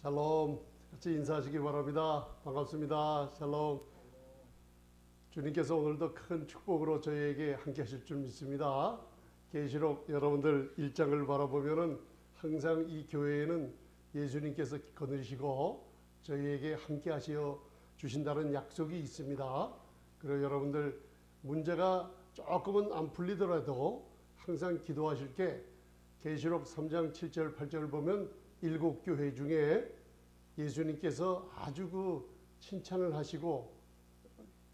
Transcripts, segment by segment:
샬롬. 같이 인사하시기 바랍니다. 반갑습니다. 샬롬. 주님께서 오늘도 큰 축복으로 저희에게 함께 하실 줄 믿습니다. 계시록 여러분들 1장을 바라보면은 항상 이 교회에는 예수님께서 거느리시고 저희에게 함께 하시어 주신다는 약속이 있습니다. 그리고 여러분들 문제가 조금은 안 풀리더라도 항상 기도하실 게 계시록 3장 7절 8절을 보면 7교회 중에 예수님께서 아주 칭찬을 하시고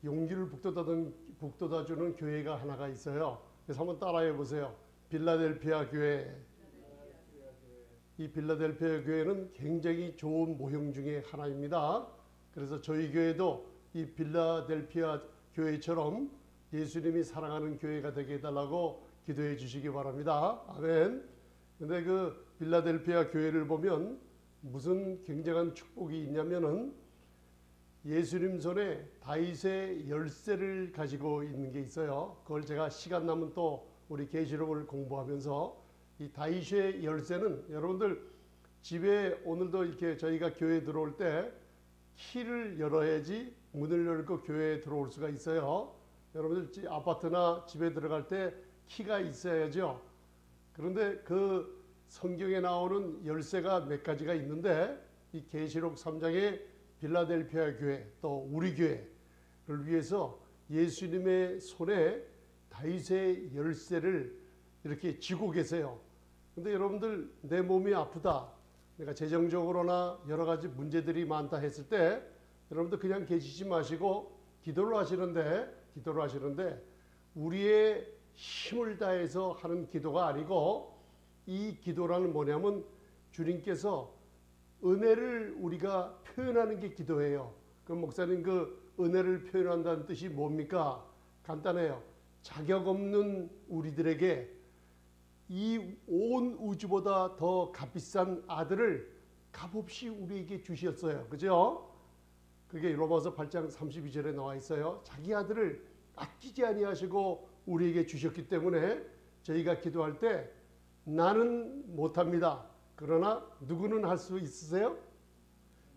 용기를 북돋아주는 교회가 하나가 있어요. 그래서 한번 따라해 보세요. 빌라델피아 교회. 이 빌라델피아 교회는 굉장히 좋은 모형 중에 하나입니다. 그래서 저희 교회도 이 빌라델피아 교회처럼 예수님이 사랑하는 교회가 되게 해달라고 기도해 주시기 바랍니다. 아멘. 근데 그 빌라델피아 교회를 보면 무슨 굉장한 축복이 있냐면은 예수님 손에 다윗의 열쇠를 가지고 있는 게 있어요. 그걸 제가 시간 나면 또 우리 계시록을 공부하면서 이 다윗의 열쇠는 여러분들 집에 오늘도 이렇게 저희가 교회에 들어올 때 키를 열어야지 문을 열고 교회에 들어올 수가 있어요. 여러분들 아파트나 집에 들어갈 때 키가 있어야죠. 그런데 그 성경에 나오는 열쇠가 몇 가지가 있는데 이 계시록 3장의 빌라델피아 교회 또 우리 교회를 위해서 예수님의 손에 다윗의 열쇠를 이렇게 쥐고 계세요. 근데 여러분들 내 몸이 아프다, 내가 재정적으로나 여러 가지 문제들이 많다 했을 때 여러분들 그냥 계시지 마시고 기도를 하시는데 우리의 힘을 다해서 하는 기도가 아니고 이 기도라는 뭐냐면 주님께서 은혜를 우리가 표현하는 게 기도예요. 그럼 목사님 그 은혜를 표현한다는 뜻이 뭡니까? 간단해요. 자격 없는 우리들에게 이 온 우주보다 더 값비싼 아들을 값없이 우리에게 주셨어요. 그죠? 그게 로마서 8장 32절에 나와 있어요. 자기 아들을 아끼지 아니하시고 우리에게 주셨기 때문에 저희가 기도할 때 나는 못합니다. 그러나 누구는 할 수 있으세요?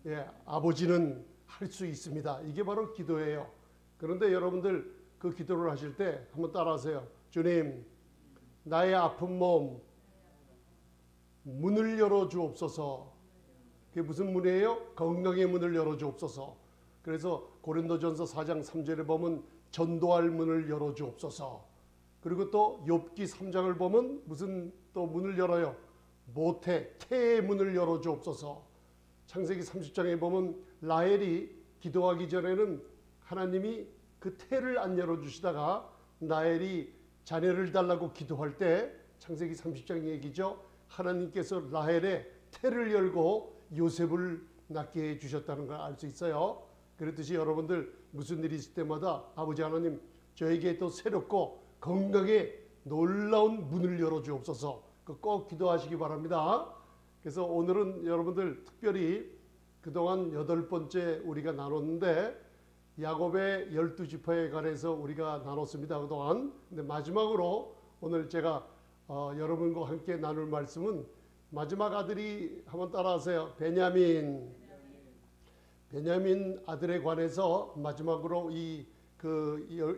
예, 아버지는 할 수 있습니다. 이게 바로 기도예요. 그런데 여러분들 그 기도를 하실 때 한번 따라하세요. 주님, 나의 아픈 몸 문을 열어 주옵소서. 그게 무슨 문이에요? 건강의 문을 열어 주옵소서. 그래서 고린도전서 4장 3절에 보면 전도할 문을 열어 주옵소서. 그리고 또 욥기 3장을 보면 무슨 또 문을 열어요? 태의 문을 열어 주옵소서. 창세기 30장에 보면 라헬이 기도하기 전에는 하나님이 그 태를 안 열어 주시다가 라헬이 자녀를 달라고 기도할 때 창세기 30장 얘기죠. 하나님께서 라헬의 태를 열고 요셉을 낳게 해 주셨다는 걸 알 수 있어요. 그렇듯이 여러분들 무슨 일이 있을 때마다 아버지 하나님 저에게 또 새롭고 건강에 놀라운 문을 열어 주옵소서. 꼭 기도하시기 바랍니다. 그래서 오늘은 여러분들 특별히 그동안 8번째 우리가 나눴는데 야곱의 12지파에 관해서 우리가 나눴습니다. 그동안. 근데 마지막으로 오늘 제가 여러분과 함께 나눌 말씀은 마지막 아들이 한번 따라하세요. 베냐민 아들에 관해서 마지막으로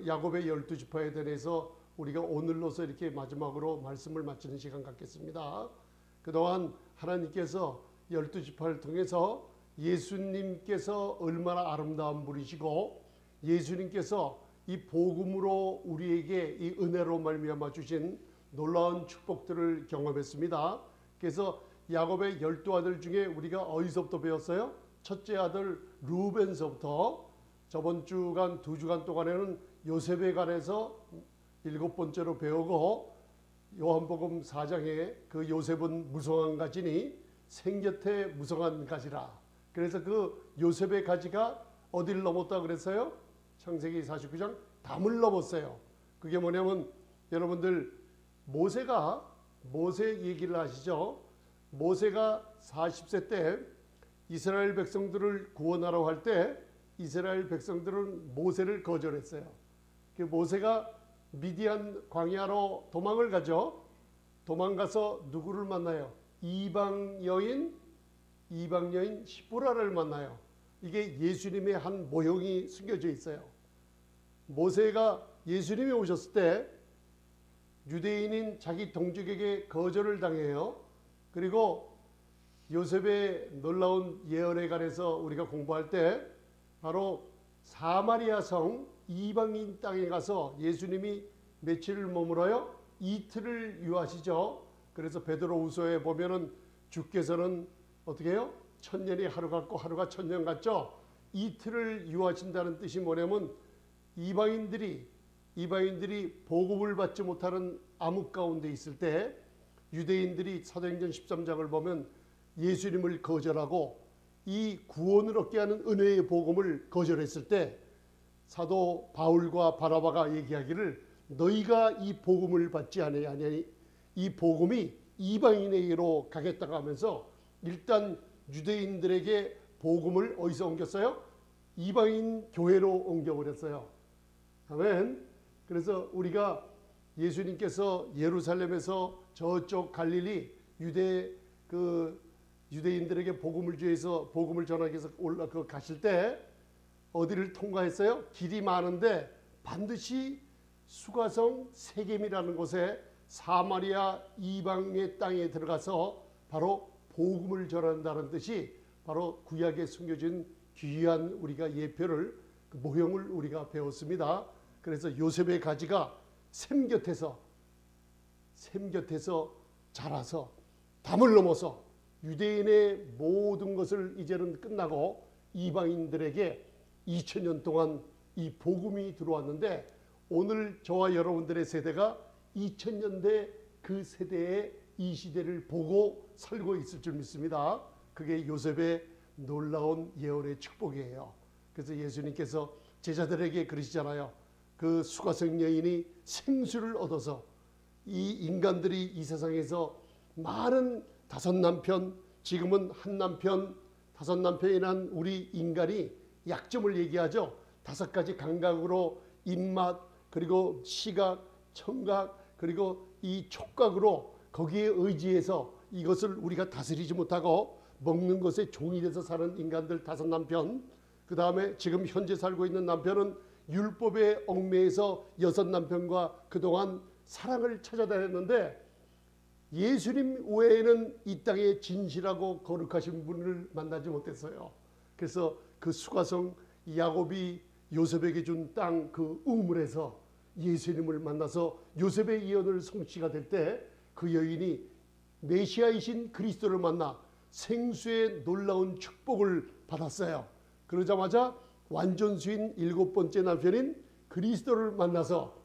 야곱의 12지파에 대해서 우리가 오늘로서 이렇게 마지막으로 말씀을 마치는 시간 갖겠습니다. 그동안 하나님께서 12지파를 통해서 예수님께서 얼마나 아름다운 분이시고 예수님께서 이 복음으로 우리에게 이 은혜로 말미암아 주신 놀라운 축복들을 경험했습니다. 그래서 야곱의 12아들 중에 우리가 어디서부터 배웠어요? 첫째 아들 루벤서부터 저번 주간 2주간 동안에는 요셉에 관해서 7번째로 배우고 요한복음 4장에 그 요셉은 무성한 가지니 생곁에 무성한 가지라. 그래서 그 요셉의 가지가 어디를 넘었다 그랬어요? 창세기 49장 담을 넘었어요. 그게 뭐냐면 여러분들 모세 얘기를 아시죠? 모세가 40세 때 이스라엘 백성들을 구원하러 할 때 이스라엘 백성들은 모세를 거절했어요. 그 모세가 미디안 광야로 도망을 가죠. 도망가서 누구를 만나요? 이방 여인 이방 여인 시보라를 만나요. 이게 예수님의 한 모형이 숨겨져 있어요. 모세가 예수님이 오셨을 때 유대인인 자기 동족에게 거절을 당해요. 그리고 요셉의 놀라운 예언에 관해서 우리가 공부할 때 바로 사마리아 성 이방인 땅에 가서 예수님이 며칠을 머물어요? 이틀을 유하시죠. 그래서 베드로후서에 보면은 주께서는 어떻게 해요? 천년이 하루 같고 하루가 천년 같죠. 이틀을 유하신다는 뜻이 뭐냐면 이방인들이 복음을 받지 못하는 암흑 가운데 있을 때 유대인들이 사도행전 13장을 보면 예수님을 거절하고 이 구원을 얻게 하는 은혜의 복음을 거절했을 때 사도 바울과 바나바가 얘기하기를 너희가 이 복음을 받지 아니하니 이 복음이 이방인에게로 가겠다고 하면서 일단 유대인들에게 복음을 어디서 옮겼어요? 이방인 교회로 옮겨버렸어요. 아멘. 그래서 우리가 예수님께서 예루살렘에서 저쪽 갈릴리 유대인들에게 복음을 전하기 위해서 가실 때 어디를 통과했어요? 길이 많은데 반드시 수가성 세겜이라는 곳에 사마리아 이방의 땅에 들어가서 바로 복음을 전한다는 뜻이 바로 구약에 숨겨진 귀한 우리가 예표를 그 모형을 우리가 배웠습니다. 그래서 요셉의 가지가 샘 곁에서 자라서 담을 넘어서 유대인의 모든 것을 이제는 끝나고 이방인들에게 2000년 동안 이 복음이 들어왔는데 오늘 저와 여러분들의 세대가 2000년대 그 세대의 이 시대를 보고 살고 있을 줄 믿습니다. 그게 요셉의 놀라운 예언의 축복이에요. 그래서 예수님께서 제자들에게 그러시잖아요. 그 수가성 여인이 생수를 얻어서 이 인간들이 이 세상에서 많은 다섯 남편, 지금은 한 남편, 다섯 남편이 난 우리 인간이 약점을 얘기하죠. 5가지 감각으로 입맛, 그리고 시각, 청각, 그리고 이 촉각으로 거기에 의지해서 이것을 우리가 다스리지 못하고 먹는 것에 종이 돼서 사는 인간들 5남편, 그 다음에 지금 현재 살고 있는 남편은 율법의 얽매에서 6남편과 그동안 사랑을 찾아다녔는데 예수님 외에는 이 땅에 진실하고 거룩하신 분을 만나지 못했어요. 그래서 그 수가성 야곱이 요셉에게 준 땅 그 우물에서 예수님을 만나서 요셉의 예언을 성취가 될 때 그 여인이 메시아이신 그리스도를 만나 생수의 놀라운 축복을 받았어요. 그러자마자 완전수인 7번째 남편인 그리스도를 만나서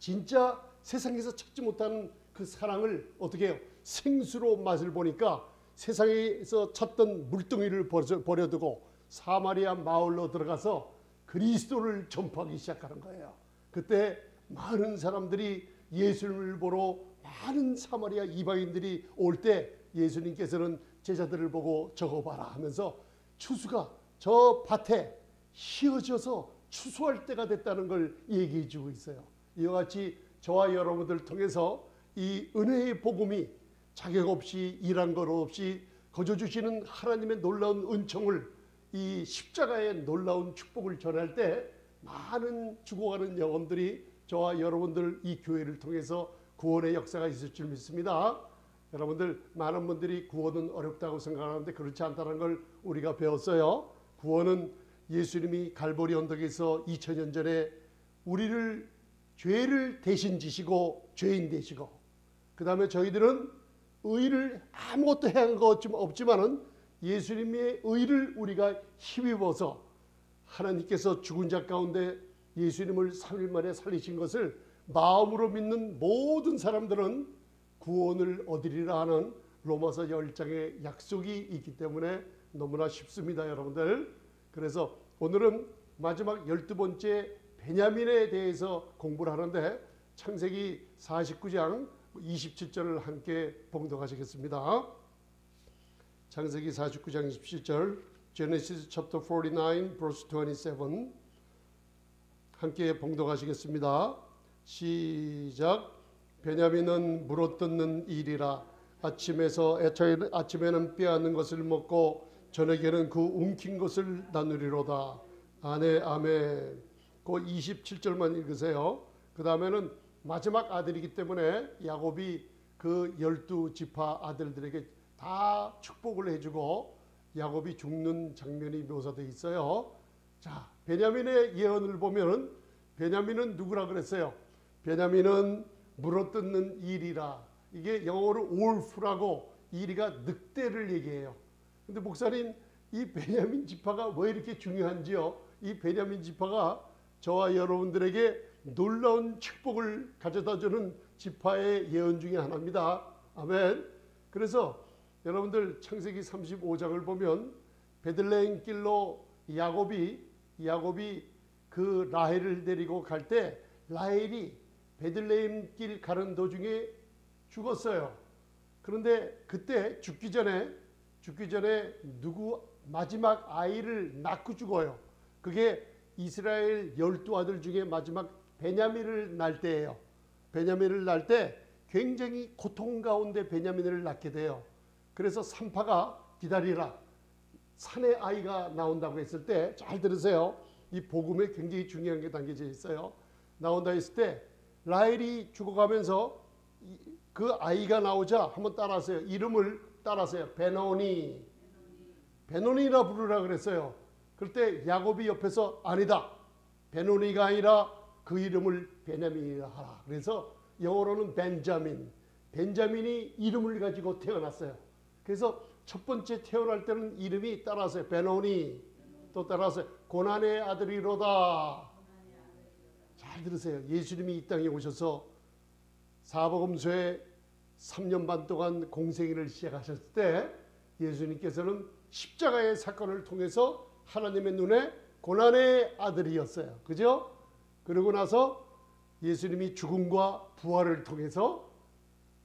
진짜 세상에서 찾지 못하는 그 사랑을 어떻게 해요? 생수로 맛을 보니까 세상에서 찾던 물뚱이를 버려두고 사마리아 마을로 들어가서 그리스도를 전파하기 시작하는 거예요. 그때 많은 사람들이 예수님을 보러 많은 사마리아 이방인들이 올 때 예수님께서는 제자들을 보고 적어봐라 하면서 추수가 저 밭에 휘어져서 추수할 때가 됐다는 걸 얘기해 주고 있어요. 이와 같이 저와 여러분들 통해서 이 은혜의 복음이 자격 없이 일한 것 없이 거저 주시는 하나님의 놀라운 은총을 이 십자가의 놀라운 축복을 전할 때 많은 죽어가는 영혼들이 저와 여러분들 이 교회를 통해서 구원의 역사가 있을 줄 믿습니다. 여러분들 많은 분들이 구원은 어렵다고 생각하는데 그렇지 않다는 걸 우리가 배웠어요. 구원은 예수님이 갈보리 언덕에서 2000년 전에 우리를 죄를 대신 지시고 죄인 되시고 그 다음에 저희들은 의를 아무것도 행한 것 없지만은 예수님의 의를 우리가 힘입어서 하나님께서 죽은 자 가운데 예수님을 3일 만에 살리신 것을 마음으로 믿는 모든 사람들은 구원을 얻으리라 하는 로마서 10장의 약속이 있기 때문에 너무나 쉽습니다, 여러분들. 그래서 오늘은 마지막 12번째 베냐민에 대해서 공부를 하는데 창세기 49장 27절을 함께 봉독하시겠습니다. 창세기 49장 27절 Genesis chapter 49 verse 27 함께 봉독하시겠습니다. 시작. 베냐민은 물어뜯는 일이라 아침에는 빼앗는 것을 먹고 저녁에는 그 움킨 것을 나누리로다. 아멘. 그 27절만 읽으세요. 그 다음에는 마지막 아들이기 때문에 야곱이 그 12지파 아들들에게 다 축복을 해주고 야곱이 죽는 장면이 묘사되어 있어요. 자, 베냐민의 예언을 보면 베냐민은 누구라 그랬어요? 베냐민은 물어뜯는 일이라. 이게 영어로 올프라고 일이가 늑대를 얘기해요. 근데 목사님, 이 베냐민 지파가 왜 이렇게 중요한지요? 이 베냐민 지파가 저와 여러분들에게 놀라운 축복을 가져다주는 지파의 예언 중에 하나입니다. 아멘. 그래서 여러분들 창세기 35장을 보면 베들레헴 길로 야곱이 그 라헬을 데리고 갈 때 라헬이 베들레헴 길 가는 도중에 죽었어요. 그런데 그때 죽기 전에 마지막 아이를 낳고 죽어요. 그게 이스라엘 12아들 중에 마지막 베냐민을 낳을 때예요. 베냐민을 낳을 때 굉장히 고통 가운데 베냐민을 낳게 돼요. 그래서 산파가 기다리라. 산의 아이가 나온다고 했을 때 잘 들으세요. 이 복음에 굉장히 중요한 게 담겨져 있어요. 나온다 했을 때 라헬이 죽어가면서 그 아이가 나오자 한번 따라하세요. 이름을 따라하세요. 베노니라 부르라 그랬어요. 그럴 때 야곱이 옆에서 아니다. 베노니가 아니라 그 이름을 베냐민이라 하라. 그래서 영어로는 벤자민이 이름을 가지고 태어났어요. 그래서 첫 번째 태어날 때는 이름이 따라하세요. 베노니. 또 따라하세요. 고난의 아들이로다. 잘 들으세요. 예수님이 이 땅에 오셔서 사복음서에 3년 반 동안 공생애를 시작하셨을 때 예수님께서는 십자가의 사건을 통해서 하나님의 눈에 고난의 아들이었어요. 그죠? 그러고 나서 예수님이 죽음과 부활을 통해서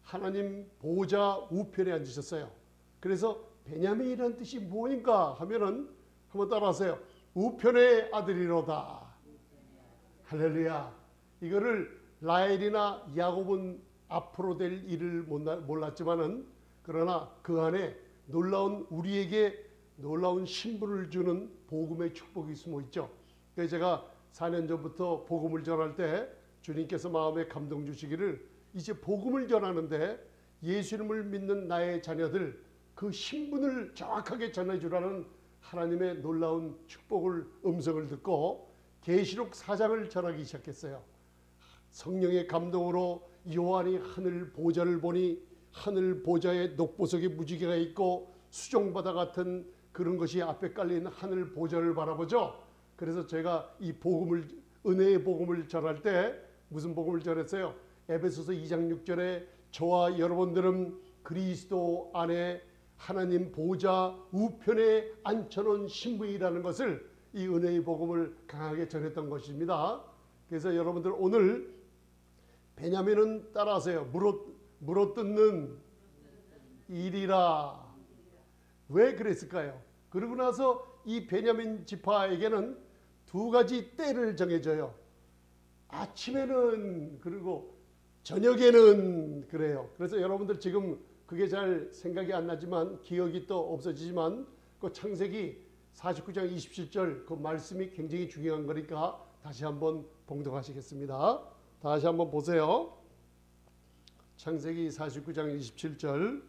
하나님 보좌 우편에 앉으셨어요. 그래서 베냐민이라는 뜻이 뭐인가 하면은 한번 따라하세요. 우편의 아들이로다. 할렐루야. 이거를 라헬이나 야곱은 앞으로 될 일을 몰랐지만은 그러나 그 안에 우리에게 놀라운 신분을 주는 복음의 축복이 숨어 있죠. 그래서 제가 4년 전부터 복음을 전할 때 주님께서 마음에 감동 주시기를 이제 복음을 전하는데 예수님을 믿는 나의 자녀들 그 신분을 정확하게 전해주라는 하나님의 놀라운 음성을 듣고 계시록 4장을 전하기 시작했어요. 성령의 감동으로 요한이 하늘 보좌를 보니 하늘 보좌에 녹보석의 무지개가 있고 수종바다 같은 그런 것이 앞에 깔린 하늘 보좌를 바라보죠. 그래서 제가 이 은혜의 복음을 전할 때 무슨 복음을 전했어요? 에베소서 2장 6절에 저와 여러분들은 그리스도 안에 하나님 보좌 우편에 앉혀놓은 신부이라는 것을 이 은혜의 복음을 강하게 전했던 것입니다. 그래서 여러분들 오늘 베냐민은 따라하세요. 물어뜯는 일이라. 왜 그랬을까요? 그러고 나서 이 베냐민 지파에게는 두 가지 때를 정해줘요. 아침에는 그리고 저녁에는 그래요. 그래서 여러분들 지금 그게 잘 생각이 안 나지만 기억이 또 없어지지만 그 창세기 49장 27절 그 말씀이 굉장히 중요한 거니까 다시 한번 봉독하시겠습니다. 다시 한번 보세요. 창세기 49장 27절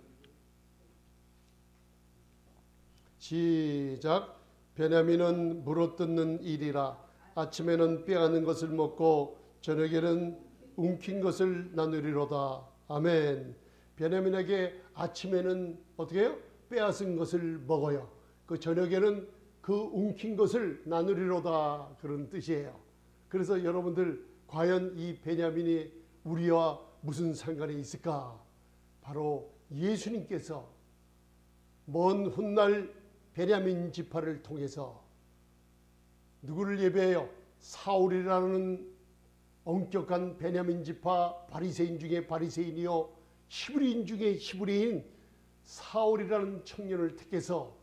시작. 베냐민은 물어뜯는 일이라. 아침에는 빼앗는 것을 먹고 저녁에는 움킨 것을 나누리로다. 아멘. 베냐민에게 아침에는 어떻게 해요? 빼앗은 것을 먹어요. 그 저녁에는 그 움킨 것을 나누리로다. 그런 뜻이에요. 그래서 여러분들 과연 이 베냐민이 우리와 무슨 상관이 있을까? 바로 예수님께서 먼 훗날 베냐민 지파를 통해서 누구를 예배해요? 사울이라는 엄격한 베냐민 지파 바리새인 중에 바리새인이요 히브리인 중에 히브리인 사울이라는 청년을 택해서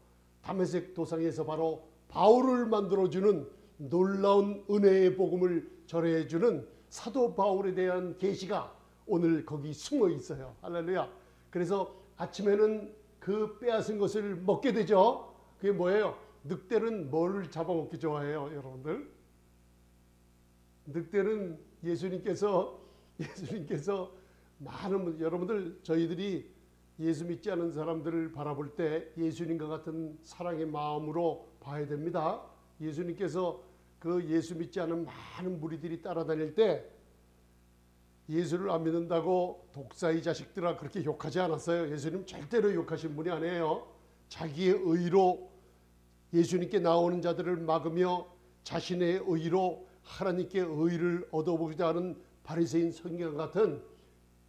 다메섹 도상에서 바로 바울을 만들어주는 놀라운 은혜의 복음을 전해주는 사도 바울에 대한 계시가 오늘 거기 숨어 있어요. 할렐루야. 그래서 아침에는 그 빼앗은 것을 먹게 되죠. 그게 뭐예요? 늑대는 뭘 잡아먹기 좋아해요, 여러분들? 늑대는 예수님께서 많은 여러분들 저희들이 예수 믿지 않은 사람들을 바라볼 때 예수님과 같은 사랑의 마음으로 봐야 됩니다. 예수님께서 그 예수 믿지 않은 많은 무리들이 따라다닐 때 예수를 안 믿는다고 독사의 자식들아 그렇게 욕하지 않았어요. 예수님 절대로 욕하신 분이 아니에요. 자기의 의로 예수님께 나오는 자들을 막으며 자신의 의로 하나님께 의를 얻어보고자 하는 바리새인 성경 같은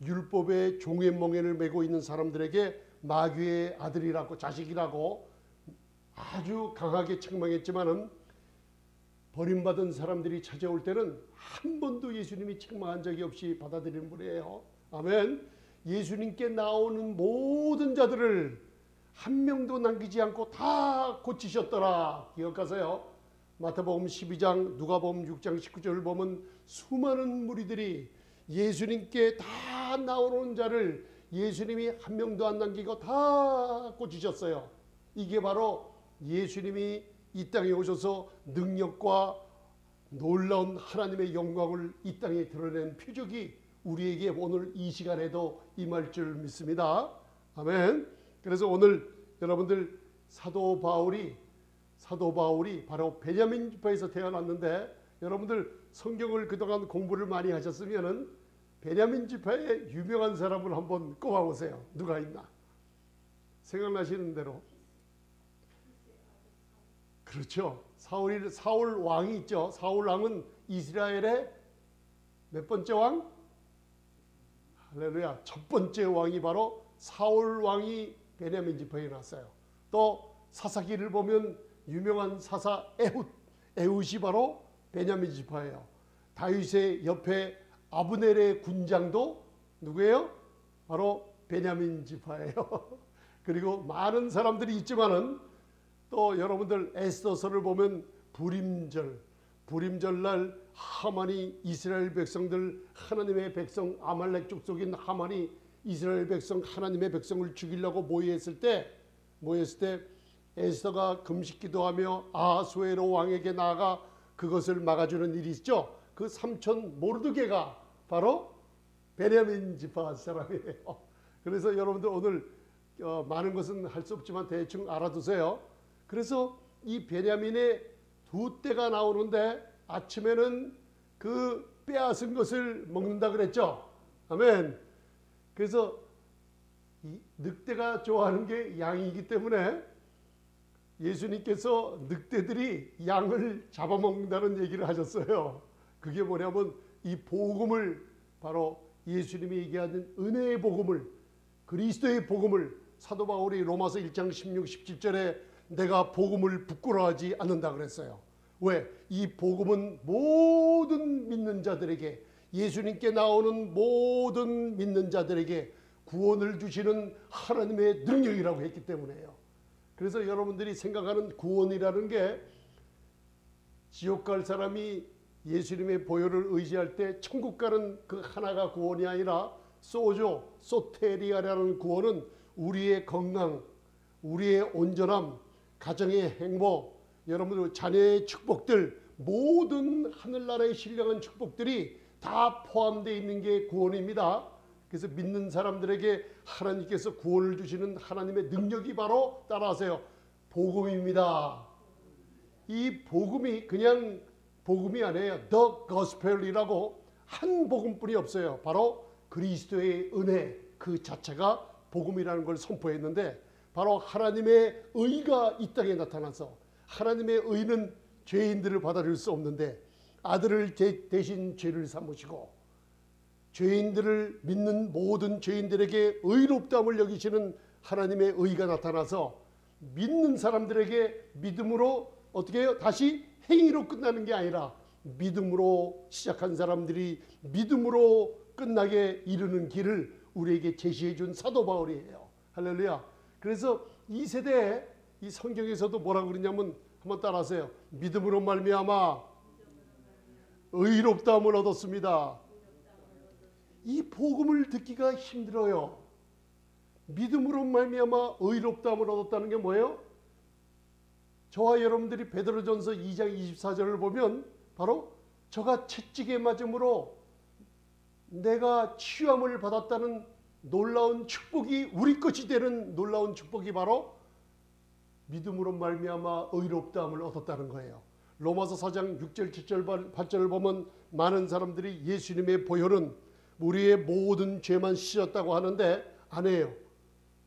율법의 종의 멍에를 메고 있는 사람들에게 마귀의 아들이라고 자식이라고 아주 강하게 책망했지만은 버림받은 사람들이 찾아올 때는 한 번도 예수님이 책망한 적이 없이 받아들이는 분이에요. 아멘. 예수님께 나오는 모든 자들을 한 명도 남기지 않고 다 고치셨더라. 기억하세요. 마태복음 12장, 누가복음 6장 19절을 보면 수많은 무리들이 예수님께 다 나오는 자를 예수님이 한 명도 안 남기고 다 고치셨어요. 이게 바로 예수님이 이 땅에 오셔서 능력과 놀라운 하나님의 영광을 이 땅에 드러낸 표적이 우리에게 오늘 이 시간에도 임할 줄 믿습니다. 아멘. 그래서 오늘 여러분들 사도 바울이 바로 베냐민 지파에서 태어났는데 여러분들 성경을 그동안 공부를 많이 하셨으면은 베냐민 지파의 유명한 사람을 한번 꼽아보세요. 누가 있나? 생각나시는 대로. 그렇죠. 사울 왕이 있죠. 사울 왕은 이스라엘의 몇 번째 왕? 할렐루야. 첫 번째 왕이 바로 사울 왕이 베냐민 지파에 났어요. 또 사사기를 보면 유명한 사사 에훗이 바로 베냐민 지파예요. 다윗의 옆에 아브넬의 군장도 누구예요? 바로 베냐민 지파예요. 그리고 많은 사람들이 있지만은 또 여러분들 에스더서를 보면 부림절날 하만이 이스라엘 백성들 하나님의 백성 아말렉 족속인 하만이 이스라엘 백성 하나님의 백성을 죽이려고 모였을 때 에스더가 금식 기도하며 아하수에로 왕에게 나아가 그것을 막아주는 일이 있죠. 그 삼촌 모르드게가 바로 베냐민 지파 사람이에요. 그래서 여러분들 오늘 많은 것은 할 수 없지만 대충 알아두세요. 그래서 이 베냐민의 두 떼가 나오는데 아침에는 그 빼앗은 것을 먹는다 그랬죠. 아멘. 그래서 이 늑대가 좋아하는 게 양이기 때문에 예수님께서 늑대들이 양을 잡아먹는다는 얘기를 하셨어요. 그게 뭐냐면 이 복음을 바로 예수님이 얘기하는 은혜의 복음을 그리스도의 복음을 사도 바울이 로마서 1장 16, 17절에 내가 복음을 부끄러워하지 않는다 그랬어요. 왜? 이 복음은 모든 믿는 자들에게 예수님께 나오는 모든 믿는 자들에게 구원을 주시는 하나님의 능력이라고 했기 때문에요. 그래서 여러분들이 생각하는 구원이라는 게 지옥 갈 사람이 예수님의 보혈을 의지할 때 천국 가는 그 하나가 구원이 아니라 소테리아라는 구원은 우리의 건강, 우리의 온전함, 가정의 행복, 여러분들 자녀의 축복들 모든 하늘나라의 신령한 축복들이 다 포함되어 있는 게 구원입니다. 그래서 믿는 사람들에게 하나님께서 구원을 주시는 하나님의 능력이 바로 따라하세요. 복음입니다. 이 복음이 그냥 복음이 아니에요. The Gospel이라고 한 복음뿐이 없어요. 바로 그리스도의 은혜 그 자체가 복음이라는 걸 선포했는데 바로 하나님의 의가 이 땅에 나타나서 하나님의 의는 죄인들을 받아들일 수 없는데 아들을 대신 죄를 삼으시고 죄인들을 믿는 모든 죄인들에게 의롭다함을 여기시는 하나님의 의가 나타나서 믿는 사람들에게 믿음으로 어떻게 해요? 다시 행위로 끝나는 게 아니라 믿음으로 시작한 사람들이 믿음으로 끝나게 이르는 길을 우리에게 제시해 준 사도 바울이에요. 할렐루야. 그래서 이 세대에 이 성경에서도 뭐라고 그러냐면 한번 따라하세요. 믿음으로 말미암아 의롭다함을 얻었습니다. 이 복음을 듣기가 힘들어요. 믿음으로 말미암아 의롭다함을 얻었다는 게 뭐예요? 저와 여러분들이 베드로전서 2장 24절을 보면 바로 저가 채찍에 맞음으로 내가 치유함을 받았다는 놀라운 축복이 우리 것이 되는 놀라운 축복이 바로 믿음으로 말미암아 의롭다함을 얻었다는 거예요. 로마서 4장 6절 7절 8절을 보면 많은 사람들이 예수님의 보혈은 우리의 모든 죄만 씻었다고 하는데 아니에요.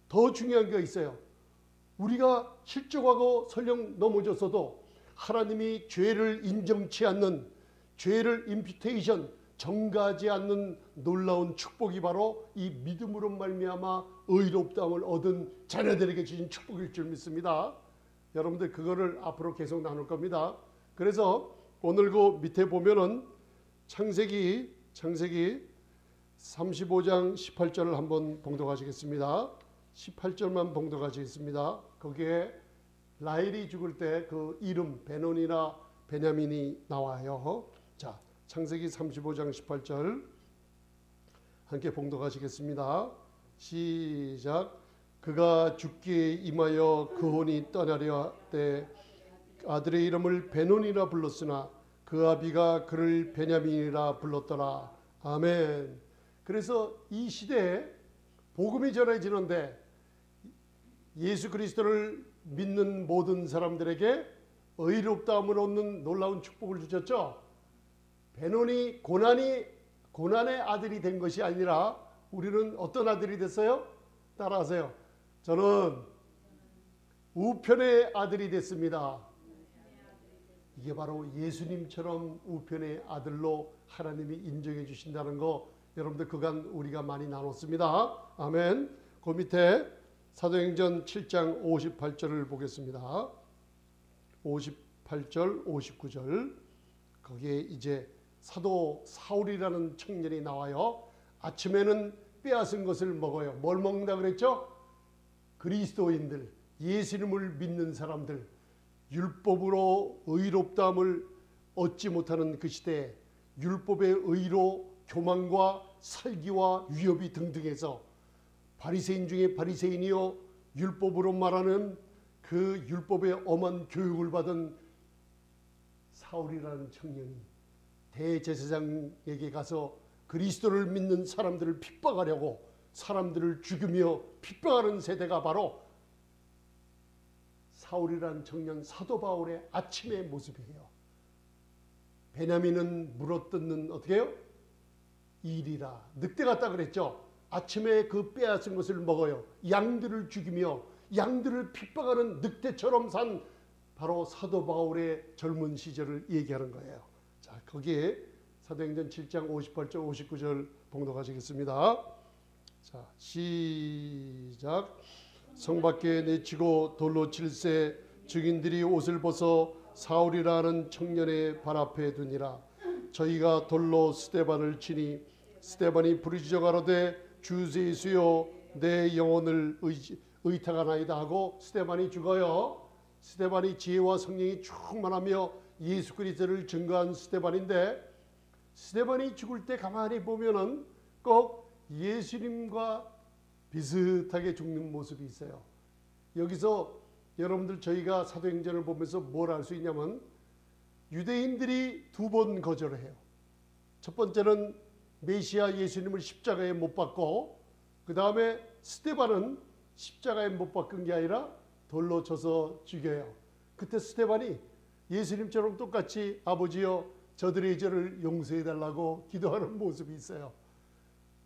더 중요한 게 있어요. 우리가 실족하고 설령 넘어졌어도 하나님이 죄를 인정치 않는, 죄를 임퓨테이션 정가하지 않는 놀라운 축복이 바로 이 믿음으로 말미암아 의롭다함을 얻은 자녀들에게 주신 축복일 줄 믿습니다. 여러분들 그거를 앞으로 계속 나눌 겁니다. 그래서 오늘 그 밑에 보면은 창세기 35장 18절을 한번 봉독하시겠습니다. 18절만 봉독하시겠습니다. 거기에 라헬이 죽을 때 그 이름 베논이나 베냐민이 나와요. 자, 창세기 35장 18절 함께 봉독하시겠습니다. 시작. 그가 죽기에 임하여 그 혼이 떠나려 때 아들의 이름을 베논이라 불렀으나 그 아비가 그를 베냐민이라 불렀더라. 아멘. 그래서 이 시대에 복음이 전해지는데 예수 그리스도를 믿는 모든 사람들에게 의롭다함을 얻는 놀라운 축복을 주셨죠. 베논이 고난의 아들이 된 것이 아니라 우리는 어떤 아들이 됐어요? 따라하세요. 저는 우편의 아들이 됐습니다. 이게 바로 예수님처럼 우편의 아들로 하나님이 인정해 주신다는 거 여러분들 그간 우리가 많이 나눴습니다. 아멘. 그 밑에 사도행전 7장 58절을 보겠습니다. 58절 59절 거기에 이제 사도 사울이라는 청년이 나와요. 아침에는 빼앗은 것을 먹어요. 뭘 먹는다 그랬죠? 그리스도인들, 예수님을 믿는 사람들, 율법으로 의롭다함을 얻지 못하는 그 시대에 율법의 의로 교만과 살기와 위협이 등등해서 바리새인 중에 바리새인이요 율법으로 말하는 그 율법의 엄한 교육을 받은 사울이라는 청년이 대제사장에게 가서 그리스도를 믿는 사람들을 핍박하려고 사람들을 죽이며 핍박하는 세대가 바로 사울이라는 청년 사도 바울의 아침의 모습이에요. 베냐민은 물어뜯는 어떻게 해요? 일이라 늑대 같다 그랬죠. 아침에 그 빼앗은 것을 먹어요. 양들을 죽이며 양들을 핍박하는 늑대처럼 산 바로 사도 바울의 젊은 시절을 얘기하는 거예요. 자, 거기에 사도행전 7장 58절 59절 봉독하시겠습니다. 자, 시작. 성 밖에 내치고 돌로 칠세 증인들이 옷을 벗어 사울이라는 청년의 발 앞에 두니라. 저희가 돌로 스데반을 치니 스데반이 부르짖어 가로되 주 예수여 내 영혼을 의탁하나이다 하고 스데반이 죽어요. 스데반이 지혜와 성령이 충만하며 예수 그리스도를 증거한 스데반인데 스데반이 죽을 때 가만히 보면은 꼭 예수님과 비슷하게 죽는 모습이 있어요. 여기서 여러분들 저희가 사도행전을 보면서 뭘 알 수 있냐면 유대인들이 두 번 거절을 해요. 첫 번째는 메시아 예수님을 십자가에 못 박고 그 다음에 스데반은 십자가에 못 박은 게 아니라 돌로 쳐서 죽여요. 그때 스데반이 예수님처럼 똑같이 아버지여 저들의 죄를 용서해달라고 기도하는 모습이 있어요.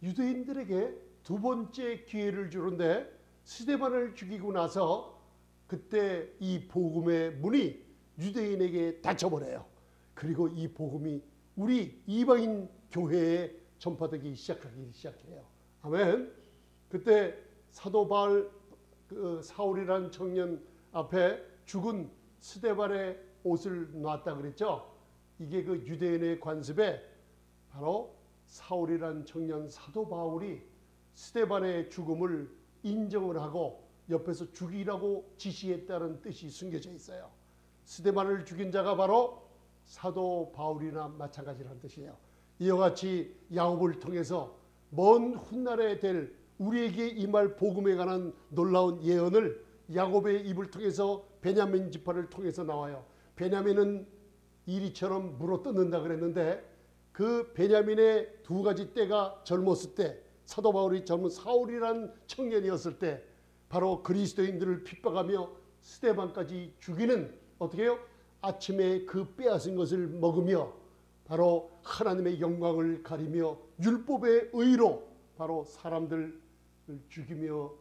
유대인들에게 두 번째 기회를 주는데 스데반을 죽이고 나서 그때 이 복음의 문이 유대인에게 닫혀버려요. 그리고 이 복음이 우리 이방인 교회에 전파되기 시작해요. 아멘. 그때 사도 바울 사울이라는 청년 앞에 죽은 스데반의 옷을 놨다 그랬죠. 이게 그 유대인의 관습에 바로 사울이라는 청년 사도 바울이 스데반의 죽음을 인정을 하고 옆에서 죽이라고 지시했다는 뜻이 숨겨져 있어요. 스데반을 죽인 자가 바로 사도 바울이나 마찬가지라는 뜻이에요. 이와 같이 야곱을 통해서 먼 훗날에 될 우리에게 임할 복음에 관한 놀라운 예언을 야곱의 입을 통해서 베냐민 지파를 통해서 나와요. 베냐민은 이리처럼 물어뜯는다 그랬는데 그 베냐민의 두 가지 때가 젊었을 때, 사도 바울이 젊은 사울이라는 청년이었을 때 바로 그리스도인들을 핍박하며 스데반까지 죽이는, 어떻게 해요? 아침에 그 빼앗은 것을 먹으며 바로 하나님의 영광을 가리며 율법의 의로 바로 사람들을 죽이며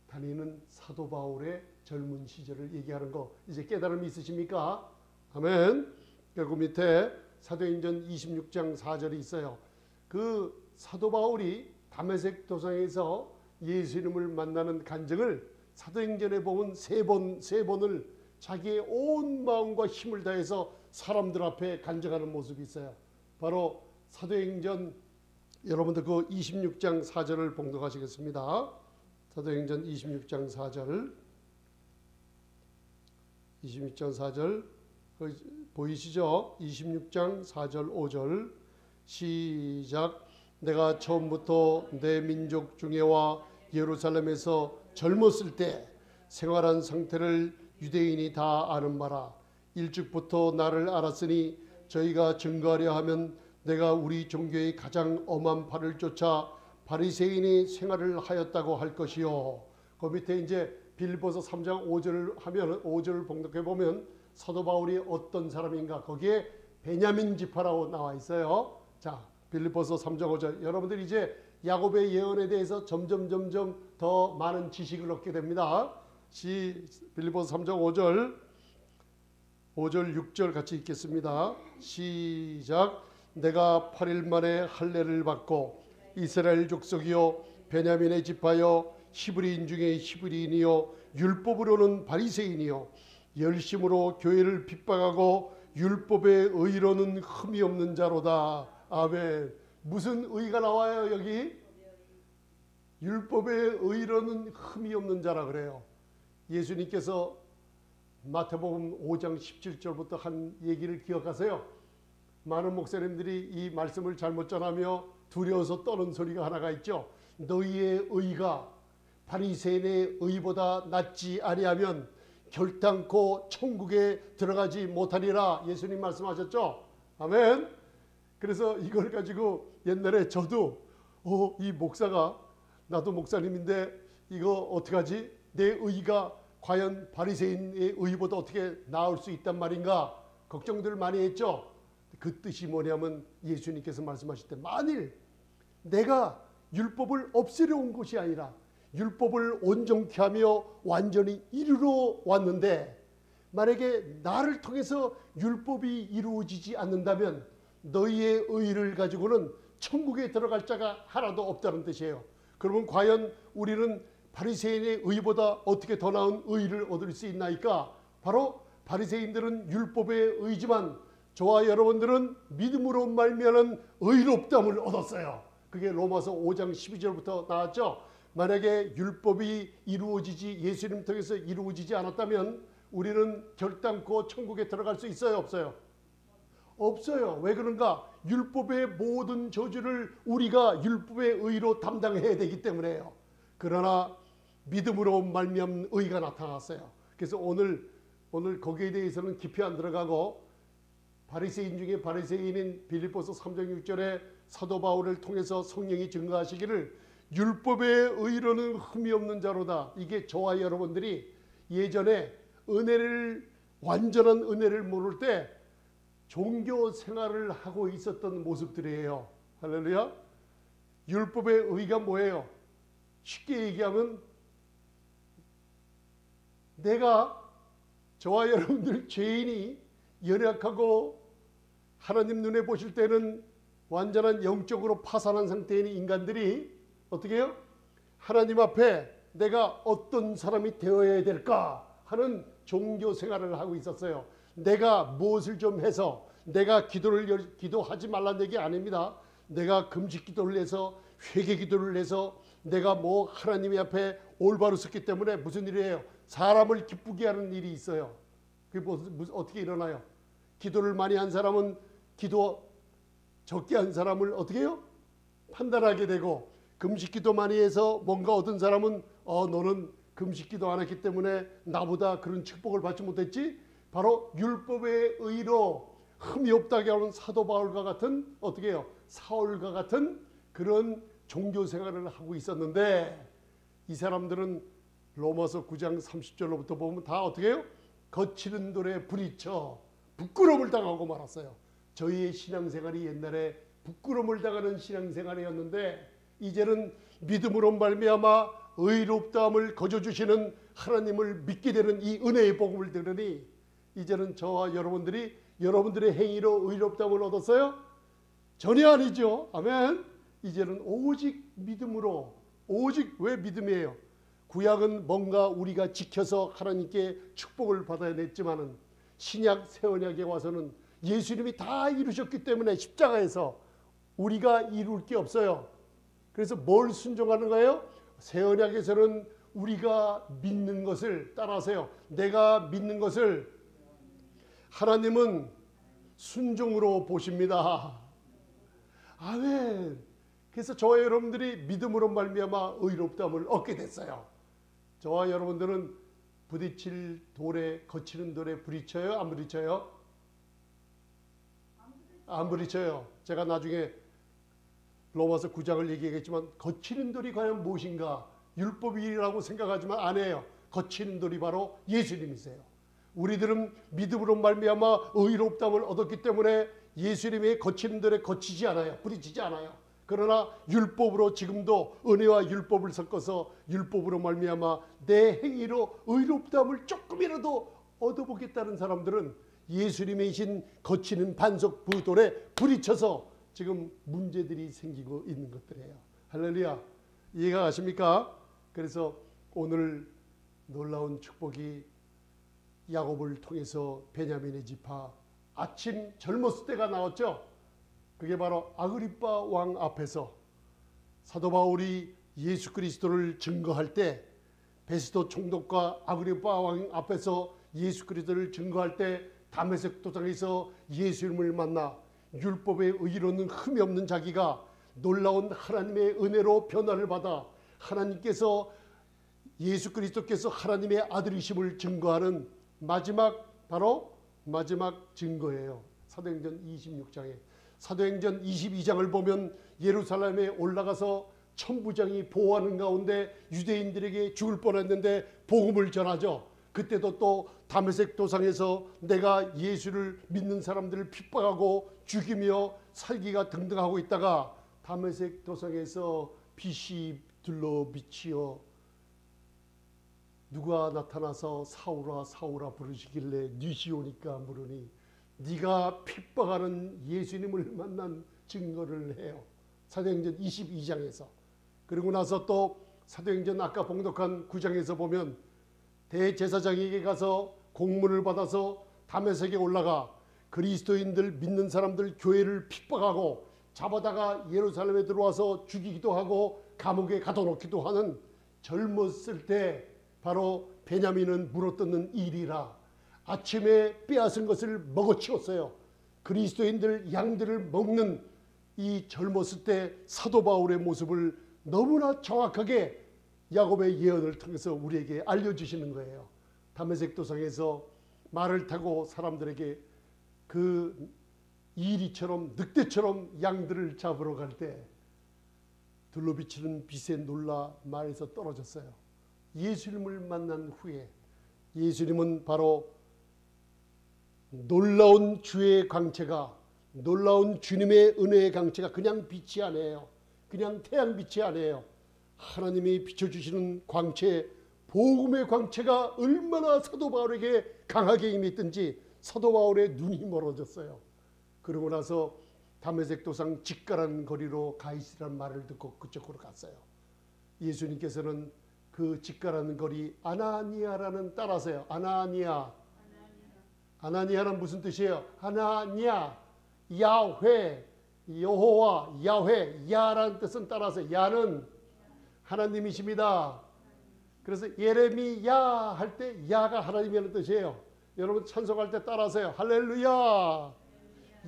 다니는 사도 바울의 젊은 시절을 얘기하는 거 이제 깨달음이 있으십니까? 아멘. 그리고 밑에 사도행전 26장 4절이 있어요. 그 사도 바울이 다메섹 도상에서 예수님을 만나는 간증을 사도행전에 보면 세 번을 자기의 온 마음과 힘을 다해서 사람들 앞에 간증하는 모습이 있어요. 바로 사도행전, 여러분들 그 26장 4절을 봉독하시겠습니다. 사도행전 26장 4절, 26장 4절 보이시죠? 26장 4절 5절 시작. 내가 처음부터 내 민족 중에와 예루살렘에서 젊었을 때 생활한 상태를 유대인이 다 아는 바라. 일찍부터 나를 알았으니 저희가 증거하려 하면 내가 우리 종교의 가장 엄한 발을 쫓아 바리새인의 생활을 하였다고 할 것이요. 그 밑에 이제 빌립보서 3장 5절을 하면 5절을 봉독해 보면 사도 바울이 어떤 사람인가, 거기에 베냐민 지파라고 나와 있어요. 자, 빌립보서 3장 5절. 여러분들 이제 야곱의 예언에 대해서 점점 더 많은 지식을 얻게 됩니다. 빌립보서 3장 5절 6절 같이 읽겠습니다. 시작. 내가 8일 만에 할례를 받고 이스라엘 족속이요 베냐민의 지파여 히브리인 중에 히브리인이요 율법으로는 바리새인이요 열심으로 교회를 핍박하고 율법의 의로는 흠이 없는 자로다. 아멘. 무슨 의가 나와요 여기? 율법의 의로는 흠이 없는 자라 그래요. 예수님께서 마태복음 5장 17절부터 한 얘기를 기억하세요. 많은 목사님들이 이 말씀을 잘못 전하며 두려워서 떠는 소리가 하나가 있죠. 너희의 의가 바리새인의 의보다 낫지 아니하면 결단코 천국에 들어가지 못하리라. 예수님 말씀하셨죠. 아멘. 그래서 이걸 가지고 옛날에 저도 이 목사가, 나도 목사님인데 이거 어떡하지? 내 의가 과연 바리새인의 의보다 어떻게 나을 수 있단 말인가 걱정들 많이 했죠. 그 뜻이 뭐냐면 예수님께서 말씀하실 때 만일 내가 율법을 없애려 온 것이 아니라 율법을 온전케 하며 완전히 이루러 왔는데 만약에 나를 통해서 율법이 이루어지지 않는다면 너희의 의를 가지고는 천국에 들어갈 자가 하나도 없다는 뜻이에요. 그러면 과연 우리는 바리새인의 의보다 어떻게 더 나은 의를 얻을 수 있나이까? 바로 바리새인들은 율법의 의지만 저와 여러분들은 믿음으로 말미암은 의롭다함을 얻었어요. 그게 로마서 5장 12절부터 나왔죠. 만약에 율법이 이루어지지, 예수님 통해서 이루어지지 않았다면 우리는 결단코 천국에 들어갈 수 있어요, 없어요? 없어요. 왜 그런가? 율법의 모든 저주를 우리가 율법의 의로 담당해야 되기 때문에요. 그러나 믿음으로 말미암은 의가 나타났어요. 그래서 오늘 거기에 대해서는 깊이 안 들어가고 바리새인 중에 바리새인인 빌립보서 3장 6절에 사도 바울을 통해서 성령이 증거하시기를 율법의 의로는 흠이 없는 자로다. 이게 저와 여러분들이 예전에 완전한 은혜를 모를 때 종교 생활을 하고 있었던 모습들이에요. 할렐루야. 율법의 의가 뭐예요? 쉽게 얘기하면 내가, 저와 여러분들 죄인이 연약하고 하나님 눈에 보실 때는 완전한 영적으로 파산한 상태인 인간들이 어떻게 해요? 하나님 앞에 내가 어떤 사람이 되어야 될까 하는 종교 생활을 하고 있었어요. 내가 무엇을 좀 해서, 내가 기도하지 말라는 얘기 아닙니다. 내가 금식 기도를 해서, 회개 기도를 해서, 내가 뭐 하나님 앞에 올바로 섰기 때문에 무슨 일이에요? 사람을 기쁘게 하는 일이 있어요. 그게 어떻게 일어나요? 기도를 많이 한 사람은 기도 적게 한 사람을 어떻게 해요? 판단하게 되고, 금식기도 많이 해서 뭔가 얻은 사람은 너는 금식기도 안 했기 때문에 나보다 그런 축복을 받지 못했지. 바로 율법의 의로 흠이 없다게 하는 사도 바울과 같은 어떻게 해요? 사울과 같은 그런 종교 생활을 하고 있었는데 이 사람들은 로마서 9장 30절로부터 보면 다 어떻게 해요? 거칠은 돌에 부딪혀 부끄러움을 당하고 말았어요. 저희의 신앙생활이 옛날에 부끄러움을 당하는 신앙생활이었는데 이제는 믿음으로 말미암아 의롭다함을 거저주시는 하나님을 믿게 되는 이 은혜의 복음을 들으니 이제는 저와 여러분들이 여러분들의 행위로 의롭다함을 얻었어요? 전혀 아니죠. 아멘. 이제는 오직 믿음으로, 오직 왜 믿음이에요? 구약은 뭔가 우리가 지켜서 하나님께 축복을 받아야 냈지만은 신약 새 언약에 와서는 예수님이 다 이루셨기 때문에 십자가에서 우리가 이룰 게 없어요. 그래서 뭘 순종하는 거예요? 새 언약에서는 우리가 믿는 것을 따라하세요. 내가 믿는 것을 하나님은 순종으로 보십니다. 아멘. 그래서 저와 여러분들이 믿음으로 말미암아 의롭다함을 얻게 됐어요. 저와 여러분들은 부딪힐 돌에 거치는 돌에 부딪혀요? 안 부딪혀요? 안 부딪혀요. 제가 나중에 로마서 9장을 얘기하겠지만 거치는 돌이 과연 무엇인가? 율법이라고 생각하지만 안 해요. 거치는 돌이 바로 예수님이세요. 우리들은 믿음으로 말미암아 의롭다함을 얻었기 때문에 예수님의 거치는 돌에 거치지 않아요. 부딪히지 않아요. 그러나 율법으로 지금도 은혜와 율법을 섞어서 율법으로 말미암아 내 행위로 의롭다함을 조금이라도 얻어보겠다는 사람들은 예수님이신 거치는 반석 부돌에 부딪혀서 지금 문제들이 생기고 있는 것들이에요. 할렐루야. 이해가 가십니까? 그래서 오늘 놀라운 축복이 야곱을 통해서 베냐민의 지파 아침 젊었을 때가 나왔죠. 그게 바로 아그리빠 왕 앞에서 사도 바울이 예수 그리스도를 증거할 때 베스도 총독과 아그리빠 왕 앞에서 예수 그리스도를 증거할 때 다메섹 도상에서 예수님을 만나 율법의 의로는 흠이 없는 자기가 놀라운 하나님의 은혜로 변화를 받아 하나님께서 예수 그리스도께서 하나님의 아들이심을 증거하는 바로 마지막 증거예요. 사도행전 26장에. 사도행전 22장을 보면 예루살렘에 올라가서 천부장이 보호하는 가운데 유대인들에게 죽을 뻔했는데 복음을 전하죠. 그때도 또 다메섹 도상에서 내가 예수를 믿는 사람들을 핍박하고 죽이며 살기가 등등하고 있다가 다메섹 도상에서 빛이 둘러 비치어 누가 나타나서 사울아 사울아 부르시길래 뉘시 오니까 물으니 네가 핍박하는 예수님을 만난 증거를 해요. 사도행전 22장에서. 그리고 나서 또 사도행전 아까 봉독한 9장에서 보면 대제사장에게 가서 공문을 받아서 다메섹에 올라가 그리스도인들 믿는 사람들 교회를 핍박하고 잡아다가 예루살렘에 들어와서 죽이기도 하고 감옥에 가둬놓기도 하는 젊었을 때 바로 베냐민은 물어뜯는 일이라 아침에 빼앗은 것을 먹어치웠어요. 그리스도인들 양들을 먹는 이 젊었을 때 사도 바울의 모습을 너무나 정확하게 야곱의 예언을 통해서 우리에게 알려주시는 거예요. 다메섹 도상에서 말을 타고 사람들에게 그 이리처럼 늑대처럼 양들을 잡으러 갈 때 둘러비치는 빛에 놀라 말에서 떨어졌어요. 예수님을 만난 후에 예수님은 바로 놀라운 주의 광채가 놀라운 주님의 은혜의 광채가 그냥 빛이 아니에요. 그냥 태양빛이 아니에요. 하나님이 비춰주시는 광채 복음의 광채가 얼마나 사도 바울에게 강하게 임했든지 사도 바울의 눈이 멀어졌어요. 그러고 나서 다메섹 도상 직가란 거리로 가 있으라는 말을 듣고 그쪽으로 갔어요. 예수님께서는 그 직가라는 거리 아나니아라는 따라서요. 아나니아는 무슨 뜻이에요? 아나니아, 야훼, 여호와, 야훼, 야라는 뜻은 따라서 야는 하나님이십니다. 그래서 예레미야 할 때 야가 하나님이라는 뜻이에요. 여러분 찬송할 때 따라하세요. 할렐루야.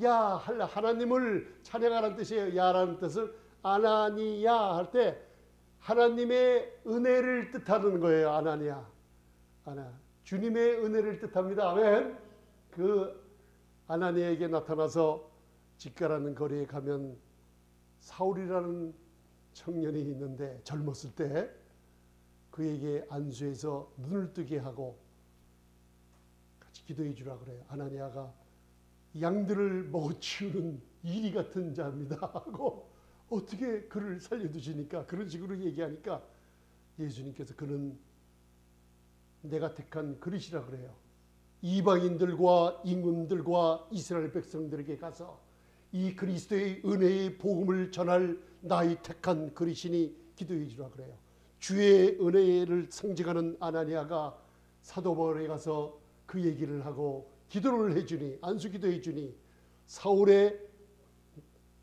야, 하나님을 찬양하라는 뜻이에요. 야라는 뜻은 아나니야 할 때 하나님의 은혜를 뜻하는 거예요. 아나니야. 주님의 은혜를 뜻합니다. 아멘. 그 아나니에게 나타나서 집가라는 거리에 가면 사울이라는 청년이 있는데 젊었을 때 그에게 안수해서 눈을 뜨게 하고 같이 기도해 주라 그래요. 아나니아가 양들을 먹어치우는 이리 같은 자입니다 하고 어떻게 그를 살려두시니까 그런 식으로 얘기하니까 예수님께서 그는 내가 택한 그릇이라 그래요. 이방인들과 임금들과 이스라엘 백성들에게 가서 이 그리스도의 은혜의 복음을 전할 나의 택한 그릇이니 기도해 주라 그래요. 주의 은혜를 상징하는 아나니아가 사도 바울에 가서 그 얘기를 하고 기도를 해주니 안수기도 해주니 사울의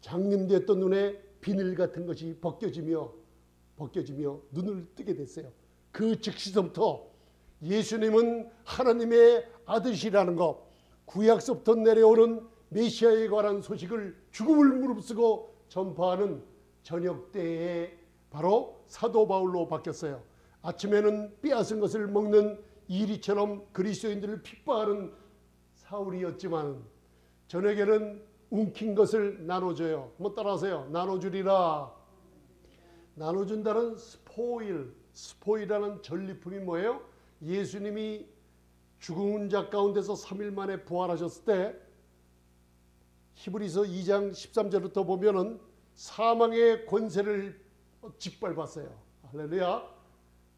장님되었던 눈에 비늘 같은 것이 벗겨지며 눈을 뜨게 됐어요. 그 즉시부터 예수님은 하나님의 아들이라는 것, 구약서부터 내려오는 메시아에 관한 소식을 죽음을 무릅쓰고 전파하는 저녁 때에 바로 사도 바울로 바뀌었어요. 아침에는 빼앗은 것을 먹는 이리처럼 그리스도인들을 핍박하는 사울이었지만 저녁에는 움킨 것을 나눠줘요. 한번 따라하세요. 나눠주리라. 나눠준다는 스포일이라는 전리품이 뭐예요? 예수님이 죽은 자 가운데서 3일 만에 부활하셨을 때 히브리서 2장 13절부터 보면은 사망의 권세를 짓밟았어요. 할렐루야.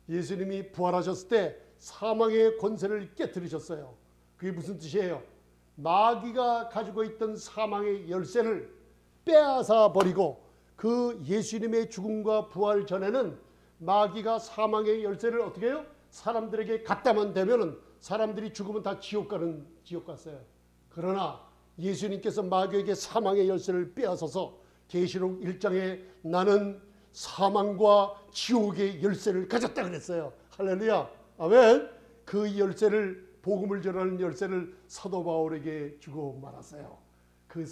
예수님이 부활하셨을 때 사망의 권세를 깨뜨리셨어요. 그게 무슨 뜻이에요? 마귀가 가지고 있던 사망의 열쇠를 빼앗아 버리고 그 예수님의 죽음과 부활 전에는 마귀가 사망의 열쇠를 어떻게 해요? 사람들에게 갖다만 대면은 사람들이 죽으면 다 지옥 갔어요. 그러나 예수님께서 마귀에게 사망의 열쇠를 빼앗아서 계시록 1장에 나는 사망과 지옥의 열쇠를 가졌다 그랬어요. 할렐루야. 아멘. 그 열쇠를 복음을 전하는 열쇠를 사도 바울에게 주고 말았어요. 그